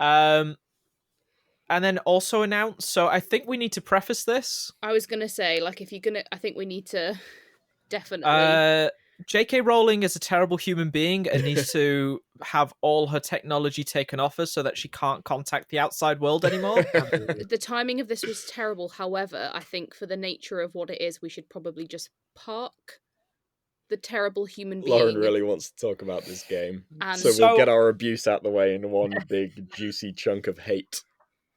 And then also announced. So I think we need to preface this. I was gonna say, like, if you're gonna, I think we need to definitely. J.K. Rowling is a terrible human being and needs to have all her technology taken off her so that she can't contact the outside world anymore. The timing of this was terrible. However, I think for the nature of what it is, we should probably just park the terrible human being. Lauren really wants to talk about this game. And so we'll get our abuse out the way in one big juicy chunk of hate.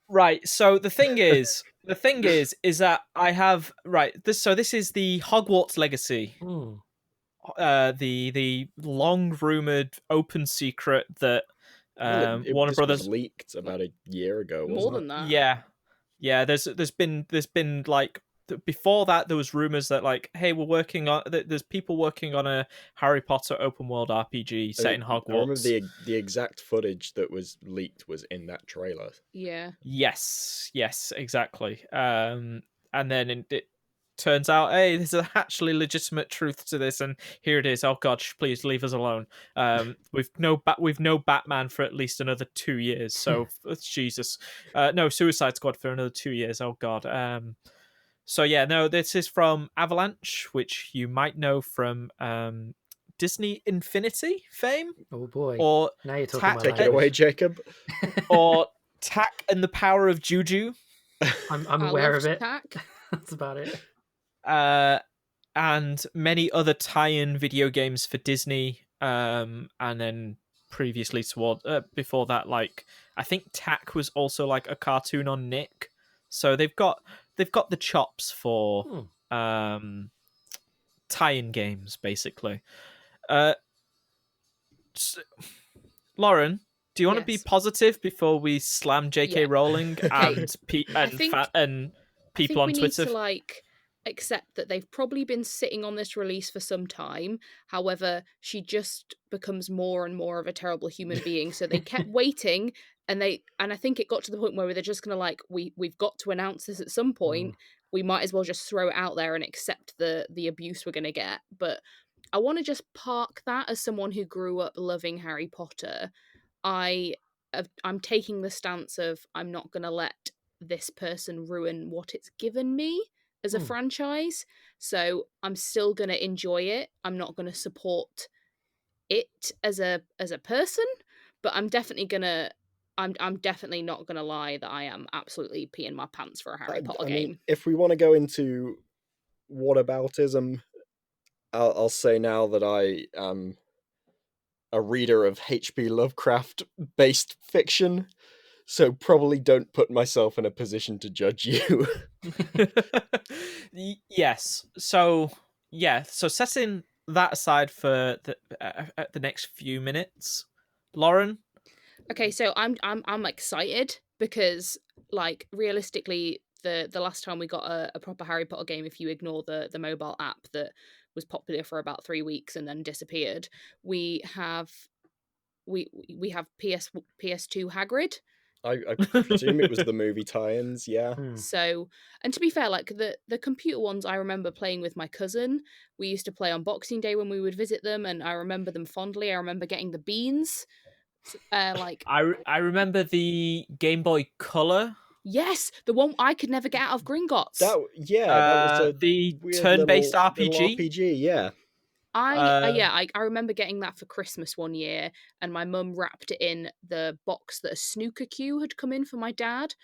Right. So the thing is that I have this is the Hogwarts Legacy. The long rumored open secret that Warner Brothers was leaked about a year ago. More than that. Yeah. There's been like before that there was rumors that like, hey, there's people working on a Harry Potter open world RPG set in Hogwarts. I remember the exact footage that was leaked was in that trailer. Yeah. Yes, exactly. And then it turns out, hey, there's actually legitimate truth to this, and here it is. Oh God, please leave us alone. We've no Batman for at least another 2 years. So Jesus, no Suicide Squad for another 2 years. Oh God. So yeah, no, this is from Avalanche, which you might know from Disney Infinity fame. Oh boy! Or now you're talking. Take it away, Jacob. Or Tak and the Power of Juju. I'm aware of it. That's about it. And many other tie-in video games for Disney. And then previously before that, like I think Tak was also like a cartoon on Nick. So they've got the chops for tie-in games, basically. Lauren, do you want to be positive before we slam J.K. Rowling and people on Twitter? Need to accept that they've probably been sitting on this release for some time. However, she just becomes more and more of a terrible human being. So they kept waiting, and I think it got to the point where they're just gonna we've got to announce this at some point. We might as well just throw it out there and accept the abuse we're gonna get. But I want to just park that as someone who grew up loving Harry Potter. I'm taking the stance of I'm not gonna let this person ruin what it's given me as a franchise. So I'm still going to enjoy it. I'm not going to support it as a person, but I'm definitely not going to lie that I am absolutely peeing my pants for a Harry Potter game. Mean, if we want to go into whataboutism, I'll say now that I am a reader of H.P. Lovecraft based fiction. So probably don't put myself in a position to judge you. Yes. So setting that aside for the next few minutes, Lauren. Okay, so I'm excited because like realistically, the last time we got a proper Harry Potter game, if you ignore the mobile app that was popular for about 3 weeks and then disappeared, we have PS2 Hagrid. I presume it was the movie tie-ins, yeah. So, and to be fair, like the computer ones, I remember playing with my cousin. We used to play on Boxing Day when we would visit them, and I remember them fondly. I remember getting the beans. I remember the Game Boy Color. Yes, the one I could never get out of Gringotts. That was the turn-based little RPG. Yeah. I remember getting that for Christmas one year, and my mum wrapped it in the box that a snooker cue had come in for my dad.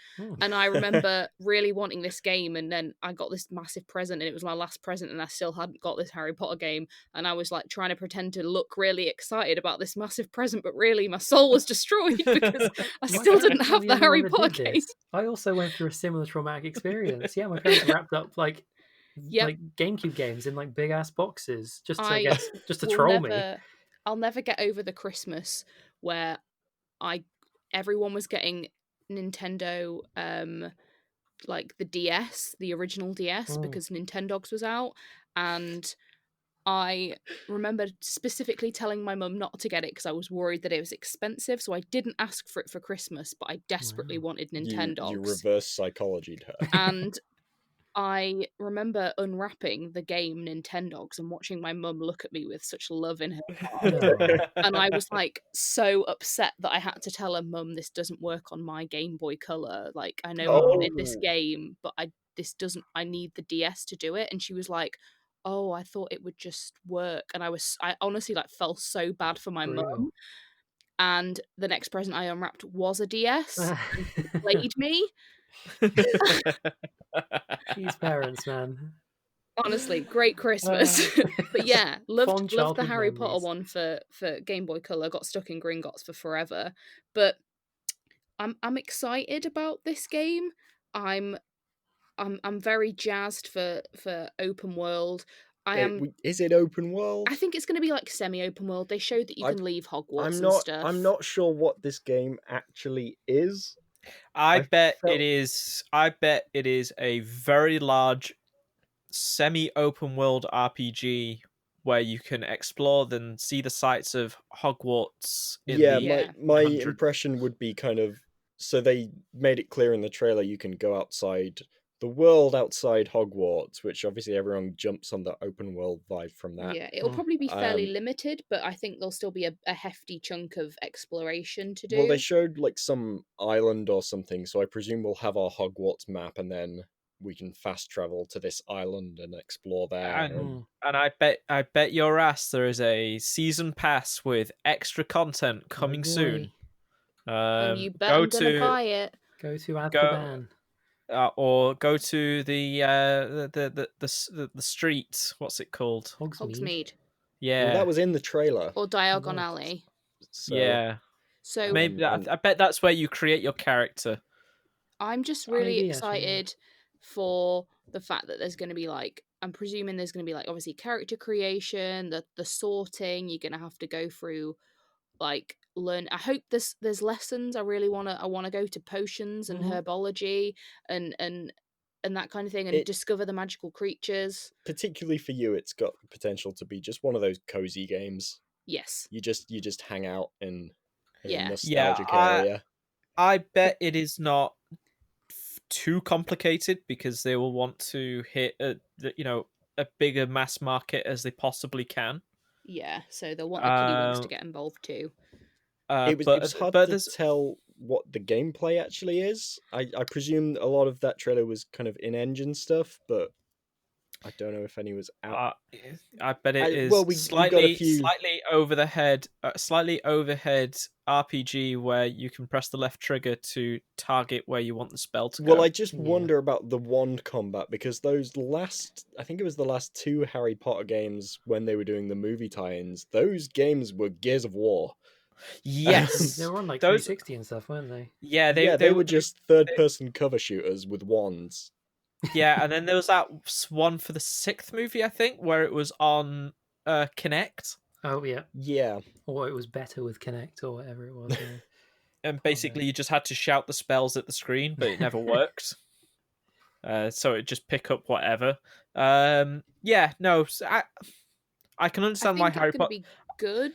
And I remember really wanting this game, and then I got this massive present, and it was my last present, and I still hadn't got this Harry Potter game, and I was like trying to pretend to look really excited about this massive present, but really my soul was destroyed because I still didn't have the Harry Potter game. I also went through a similar traumatic experience. Yeah, my parents wrapped up like GameCube games in like big ass boxes just to troll me. I'll never get over the Christmas where everyone was getting Nintendo like the DS, the original DS, because Nintendogs was out, and I remember specifically telling my mum not to get it because I was worried that it was expensive, so I didn't ask for it for Christmas, but I desperately wanted Nintendogs. You reverse psychologied her. And I remember unwrapping the game Nintendogs and watching my mum look at me with such love in her eyes. No. And I was like so upset that I had to tell her, Mum, this doesn't work on my Game Boy Color. Like, I know I wanted this Oh. game, but I need the DS to do it. And she was like, oh, I thought it would just work. And I honestly like felt so bad for my Brutal. mum. And the next present I unwrapped was a DS. And she played me. These parents, man. Honestly, great Christmas. But yeah, loved the childhood Harry Potter memories. one for Game Boy Color. Got stuck in Gringotts for forever. But I'm excited about this game. I'm very jazzed for open world. Is it open world? I think it's going to be like semi-open world. They showed that you can leave Hogwarts and stuff. I'm not sure what this game actually is. I bet felt- it is. I bet it is a very large, semi-open world RPG where you can explore and see the sights of Hogwarts. My impression would be kind of, so they made it clear in the trailer you can go outside the world outside Hogwarts, which obviously everyone jumps on the open world vibe from that. Yeah, it'll probably be fairly limited, but I think there'll still be a hefty chunk of exploration to do. Well, they showed like some island or something, so I presume we'll have our Hogwarts map and then we can fast travel to this island and explore there. And I bet your ass there is a season pass with extra content coming soon. And you bet I'm gonna buy it. Go to Azkaban. Or go to the street. What's it called? Hogsmeade. Yeah, well, that was in the trailer. Or Diagon Alley. So, yeah. So maybe I bet that's where you create your character. I'm just really excited for the fact that there's going to be like, I'm presuming there's going to be like obviously character creation, the sorting. You're going to have to go through like learn. I hope there's lessons. I want to go to potions and herbology and that kind of thing and discover the magical creatures. Particularly for you, it's got potential to be just one of those cozy games. Yes. You just hang out in a nostalgic area. I bet it is not too complicated because they will want to hit a bigger mass market as they possibly can. Yeah, so they'll want the kiddie ones to get involved too. It was hard to tell what the gameplay actually is. I presume a lot of that trailer was kind of in-engine stuff, but I don't know if any was out. I bet it is slightly overhead RPG where you can press the left trigger to target where you want the spell to go. Well, I just wonder about the wand combat because I think it was the last two Harry Potter games when they were doing the movie tie-ins. Those games were Gears of War. Yes, they were on like 360 and stuff, weren't they? Yeah, they were just third-person cover shooters with wands. Yeah, and then there was that one for the sixth movie, I think, where it was on Kinect. Oh yeah, yeah. Or it was better with Kinect or whatever it was. Yeah. And basically, you just had to shout the spells at the screen, but it never worked. So it just pick up whatever. Yeah, no, I can understand why Harry Potter be good.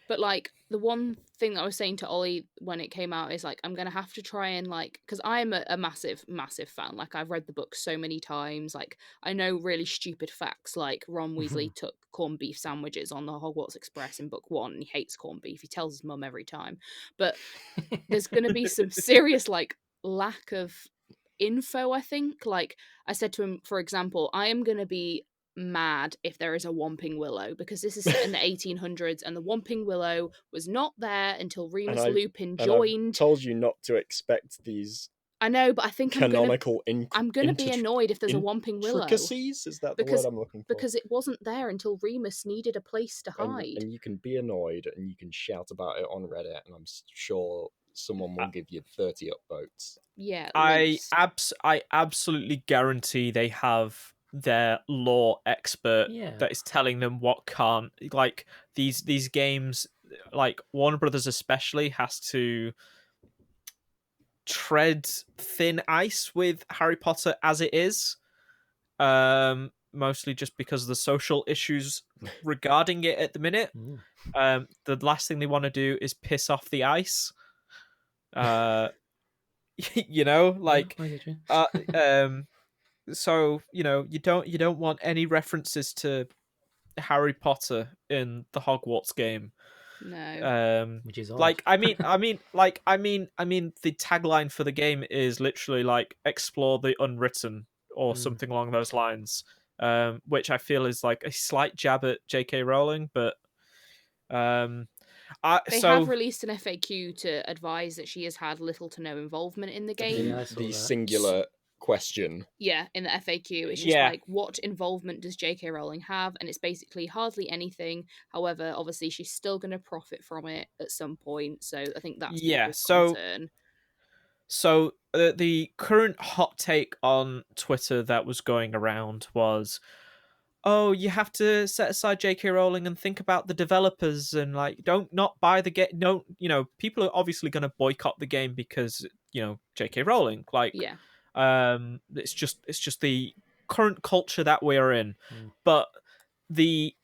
But like the one thing that I was saying to Ollie when it came out is like I'm gonna have to try and like because I'm a massive fan. Like I've read the book so many times. Like I know really stupid facts like Ron Weasley took corned beef sandwiches on the Hogwarts Express in book 1 and he hates corned beef. He tells his mum every time. But there's gonna be some serious like lack of info, I think. Like I said to him, for example, I am gonna be mad if there is a Whomping Willow because this is set in the 1800s and the Whomping Willow was not there until Remus Lupin joined. I've told you not to expect these. I know, but I think canonical I'm gonna be annoyed if there's a Whomping Willow. Intricacies? Is that the word I'm looking for? Because it wasn't there until Remus needed a place to hide. And you can be annoyed and you can shout about it on Reddit, and I'm sure someone will give you 30 upvotes. Yeah, I absolutely guarantee they have their lore expert that is telling them what can't. Like these games, like Warner Brothers especially has to tread thin ice with Harry Potter as it is, mostly just because of the social issues regarding it at the minute. The last thing they want to do is piss off the ice. You know, like so you don't want any references to Harry Potter in the Hogwarts game. No. Which is odd. Like I mean the tagline for the game is literally like explore the unwritten or something along those lines, which I feel is like a slight jab at J.K. Rowling, but they have released an FAQ to advise that she has had little to no involvement in the game. Yeah, I saw The that. singular question. Yeah, in the FAQ, it's just like, what involvement does J.K. Rowling have? And it's basically hardly anything. However, obviously, she's still going to profit from it at some point. So I think that's people's concern. So the current hot take on Twitter that was going around was, oh, you have to set aside J.K. Rowling and think about the developers and like don't not buy the game. No, people are obviously going to boycott the game because J.K. Rowling. Like, yeah, it's just the current culture that we're in. But the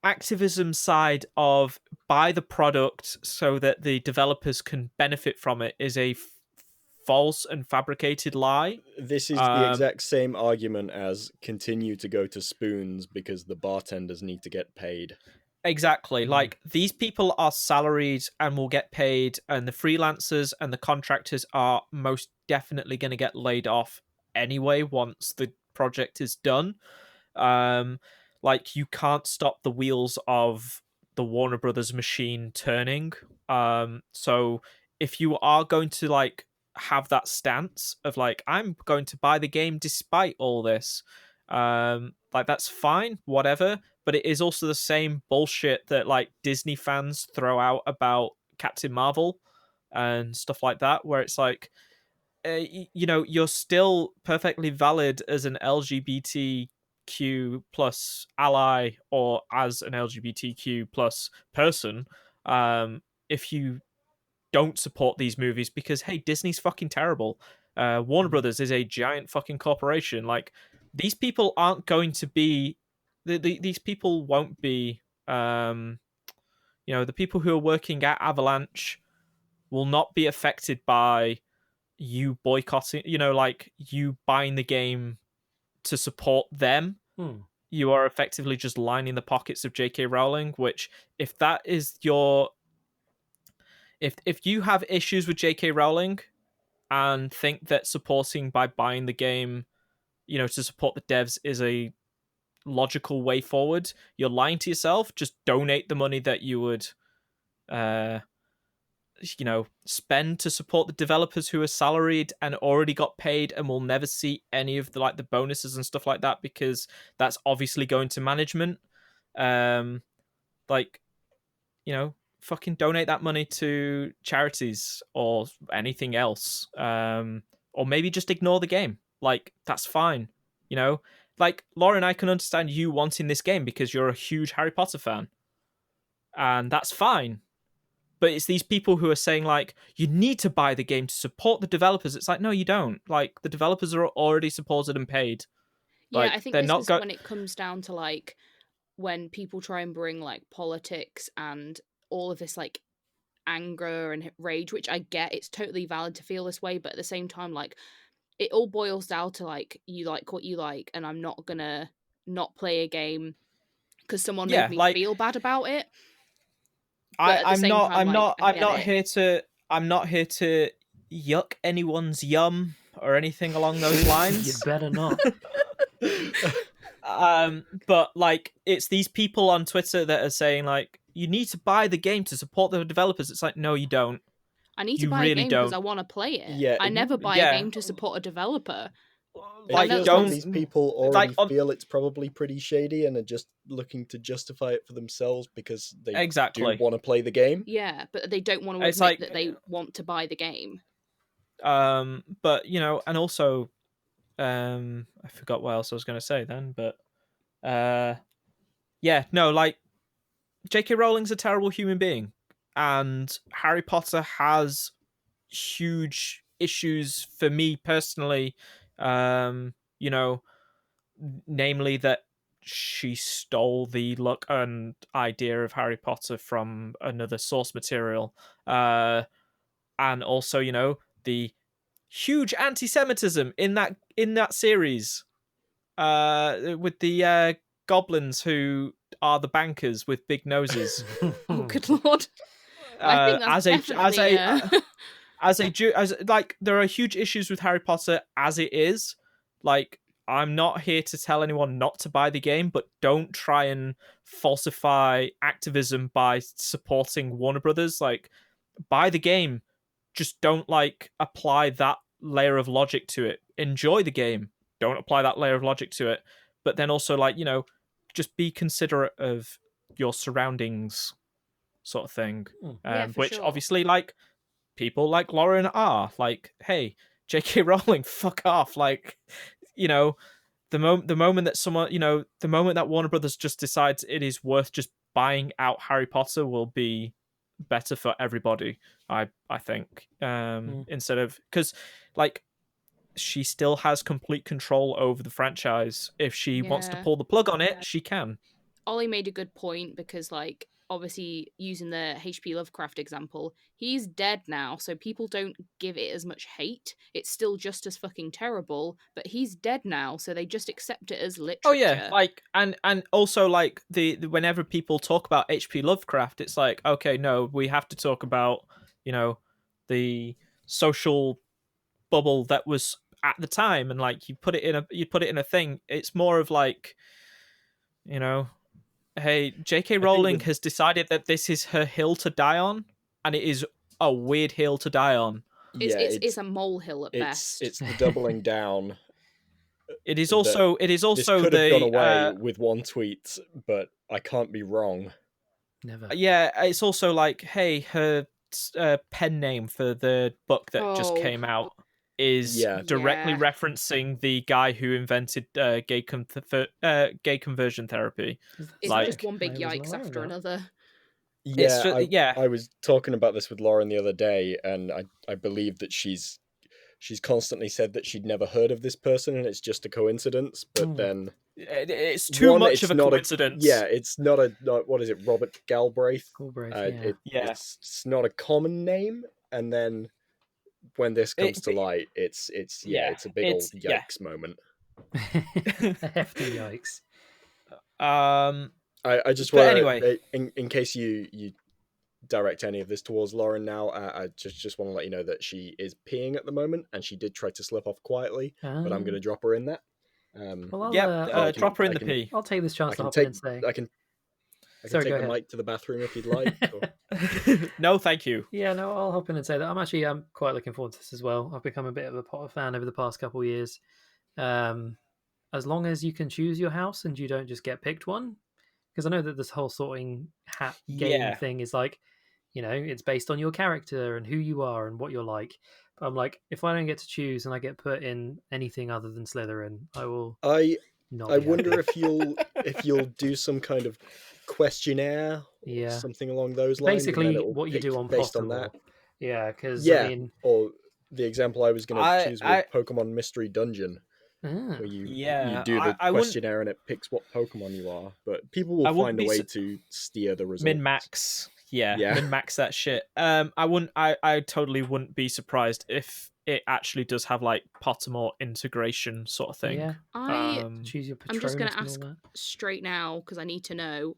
activism side of buy the product so that the developers can benefit from it is a false and fabricated lie. This is the exact same argument as continue to go to Spoons because the bartenders need to get paid. Exactly. Like, these people are salaried and will get paid, and the freelancers and the contractors are most definitely going to get laid off anyway once the project is done. Like, you can't stop the wheels of the Warner Brothers machine turning. So if you are going to like have that stance of like, I'm going to buy the game despite all this, like, that's fine, whatever. But it is also the same bullshit that like Disney fans throw out about Captain Marvel and stuff like that, where it's like, you're still perfectly valid as an LGBTQ plus ally or as an LGBTQ plus person, if you don't support these movies, because hey, Disney's fucking terrible. Warner Brothers is a giant fucking corporation. Like, these people aren't going to be these people won't be the people who are working at Avalanche will not be affected by you boycotting, like you buying the game to support them. You are effectively just lining the pockets of J.K. Rowling, which if that is your if you have issues with J.K. Rowling and think that supporting by buying the game, to support the devs is a logical way forward, you're lying to yourself. Just donate the money that you would spend to support the developers who are salaried and already got paid and will never see any of the bonuses and stuff like that, because that's obviously going to management. Fucking donate that money to charities or anything else, or maybe just ignore the game. Like, that's fine. Like, Lauren, I can understand you wanting this game because you're a huge Harry Potter fan, and that's fine. But it's these people who are saying like, you need to buy the game to support the developers. It's like, no, you don't. Like, the developers are already supported and paid. Yeah, like, I think they're this not is when it comes down to like when people try and bring like politics and all of this like anger and rage, which I get, it's totally valid to feel this way, but at the same time, like, it all boils down to like, you like what you like, and I'm not gonna not play a game because someone made me feel bad about it. But I'm not here to yuck anyone's yum or anything along those lines. You better not. But like, it's these people on Twitter that are saying like, you need to buy the game to support the developers. It's like, no, you don't. I need to buy a game because I want to play it. Yeah, I never buy a game to support a developer. Like, these people already feel it's probably pretty shady and are just looking to justify it for themselves because they do want to play the game. Yeah, but they don't want to admit that they want to buy the game. But and also, I forgot what else I was going to say then, but like, J.K. Rowling's a terrible human being, and Harry Potter has huge issues for me personally. Namely that she stole the look and idea of Harry Potter from another source material, and also the huge anti-Semitism in in that series, with the goblins who are the bankers with big noses. Oh, good lord! I think that's definitely as like there are huge issues with Harry Potter as it is. Like, I'm not here to tell anyone not to buy the game, but don't try and falsify activism by supporting Warner Brothers. Like, buy the game, just don't like apply that layer of logic to it. Enjoy the game, don't apply that layer of logic to it. But then also, like, just be considerate of your surroundings, sort of thing. Yeah, for Which sure. obviously, like, people like Lauren are like, hey, J.K. Rowling, fuck off. Like, the moment that someone, the moment that Warner Brothers just decides it is worth just buying out Harry Potter will be better for everybody. I think instead of, because like she still has complete control over the franchise. If she wants to pull the plug on it, she can. Ollie made a good point because, like, obviously using the H.P. Lovecraft example, he's dead now, so people don't give it as much hate. It's still just as fucking terrible, but he's dead now, so they just accept it as literature. Oh yeah, like, and also, like, the whenever people talk about H.P. Lovecraft, it's like, okay, no, we have to talk about, the social bubble that was at the time, and like you put it in a thing. It's more of like, hey, J.K. Rowling has decided that this is her hill to die on, and it is a weird hill to die on. It's a molehill at best. It's the doubling down. It is also this could have gone away with one tweet, but I can't be wrong. Never. Yeah, it's also like, hey, her pen name for the book that just came out is directly referencing the guy who invented gay conversion therapy. It's like, just one big yikes after another. Yeah, I was talking about this with Lauren the other day, and I believe that she's constantly said that she'd never heard of this person, and it's just a coincidence. But then it's too much of a coincidence. It's not what is it, Robert Galbraith? It's not a common name, and then when this comes to light, it's a big old yikes moment. A hefty yikes. I just want anyway, in case you direct any of this towards Lauren now, I just want to let you know that she is peeing at the moment, and she did try to slip off quietly, but I'm going to drop her in that. Drop her in the pee. I'll take this chance to hop in and say. I can take the mic to the bathroom if you'd like. No, thank you. Yeah, no, I'll hop in and say that I'm quite looking forward to this as well. I've become a bit of a Potter fan over the past couple of years. As long as you can choose your house and you don't just get picked one, because I know that this whole sorting hat game thing is like, it's based on your character and who you are and what you're like. But I'm like, if I don't get to choose and I get put in anything other than Slytherin, I will. I wonder if you'll do some kind of questionnaire or something along those lines. Basically, what you do on based Pottermore. on that. Yeah, because or the example I was going to choose was Pokemon Mystery Dungeon. Where you do the questionnaire and it picks what Pokemon you are, but people will find a way to steer the results. Min-max, min-max that shit. I totally wouldn't be surprised if it actually does have like Pottermore integration sort of thing. Yeah. Choose your I'm just going to ask straight now because I need to know.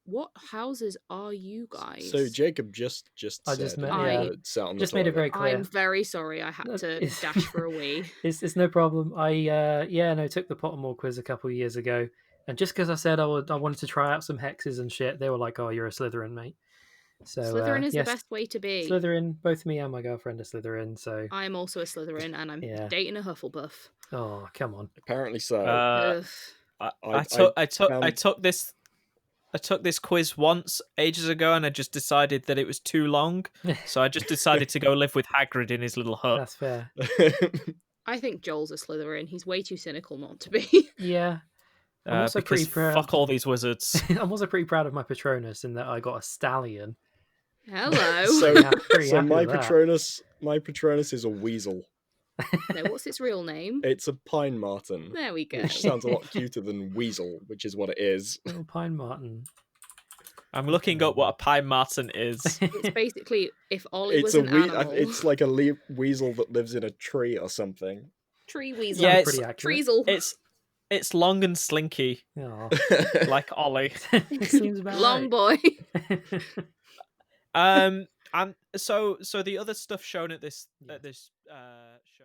What houses are you guys? So Jacob just made it very clear. I'm very sorry. I had to dash for a wee. It's no problem. I took the Pottermore quiz a couple of years ago, and just because I said I wanted to try out some hexes and shit, they were like, "Oh, you're a Slytherin, mate." So Slytherin is the best way to be. Slytherin. Both me and my girlfriend are Slytherin. So I'm also a Slytherin, and I'm dating a Hufflepuff. Oh, come on. Apparently so. I took this quiz once ages ago, and I just decided that it was too long, so I just decided to go live with Hagrid in his little hut. That's fair. I think Joel's a Slytherin. He's way too cynical not to be. Yeah. I'm also pretty proud. Fuck all these wizards. I'm also pretty proud of my Patronus in that I got a stallion. Hello. So my Patronus is a weasel. No, what's its real name? It's a pine marten. There we go. Which sounds a lot cuter than weasel, which is what it is. Little pine marten. I'm looking up what a pine marten is. It's basically if Ollie was an animal. It's like a weasel that lives in a tree or something. Tree weasel. Yeah, Sounds it's pretty accurate. Treasel. it's long and slinky, Oh, like Ollie. seems about Long right. boy. And so the other stuff shown at this Yes. show.